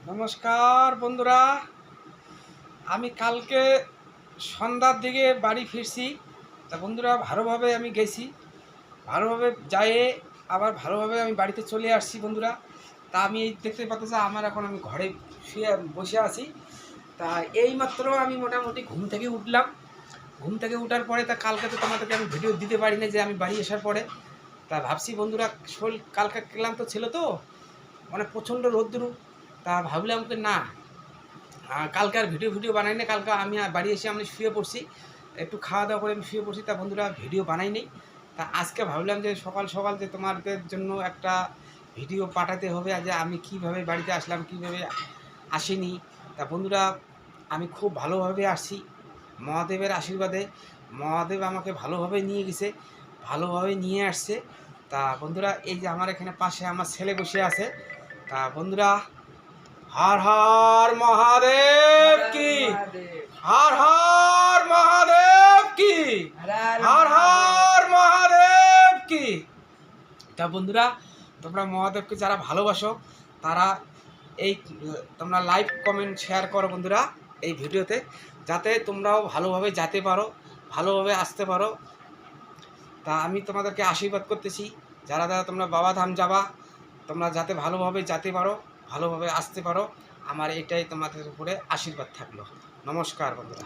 নমস্কার বন্ধুরা, আমি কালকে সন্ধ্যার দিকে বাড়ি ফিরছি। তা বন্ধুরা, ভালোভাবে আমি গেছি, ভালোভাবে যাইয়ে আবার ভালোভাবে আমি বাড়িতে চলে আসছি বন্ধুরা। তা আমি এই দেখতে পাচ্ছি আমার এখন আমি ঘরে শুয়ে বসে আছি। তা এইমাত্র আমি মোটামুটি ঘুম থেকে উঠলাম। ঘুম থেকে উঠার পরে তা কালকে তো তোমাদেরকে আমি ভিডিও দিতে পারি না, যে আমি বাড়ি আসার পরে তা ভাবছি বন্ধুরা, শরীর কালকে ক্লান্ত ছিল তো, মানে প্রচণ্ড রোদ্দুর। তা ভাবলাম যে না, কালকে আর ভিডিও বানাই না। কালকে আমি বাড়ি এসে আমি শুয়ে পড়ছি, একটু খাওয়া দাওয়া করে আমি শুয়ে পড়ছি। তা বন্ধুরা, ভিডিও বানাই নি। তা আজকে ভাবলাম যে সকাল সকাল যে তোমাদের জন্য একটা ভিডিও পাঠাতে হবে, যে আমি কিভাবে বাড়িতে আসলাম, কিভাবে আসিনি। তা বন্ধুরা, আমি খুব ভালোভাবে আসছি মহাদেবের আশীর্বাদে। মহাদেব আমাকে ভালোভাবে নিয়ে গেছে, ভালোভাবে নিয়ে আসছে। তা বন্ধুরা, এই যে আমার এখানে পাশে আমার ছেলে বসে আছে। তা বন্ধুরা, হর হর মহাদেব কি, হর হর মহাদেব কি, হর হর মহাদেব কি। তা বন্ধুরা, তোমরা মহাদেবকে যারা ভালোবাসো তারা এই তোমরা লাইক কমেন্ট শেয়ার করো বন্ধুরা এই ভিডিওতে, যাতে তোমরাও ভালোভাবে যেতে পারো, ভালোভাবে আসতে পারো। তা আমি তোমাদেরকে আশীর্বাদ করতেছি, যারা যারা তোমরা বাবাধাম যাবা, তোমরা যাতে ভালোভাবে যেতে পারো, ভালোভাবে আসতে পারো। আমার এটাই তোমাদের উপরে আশীর্বাদ থাকলো। নমস্কার বন্ধুরা।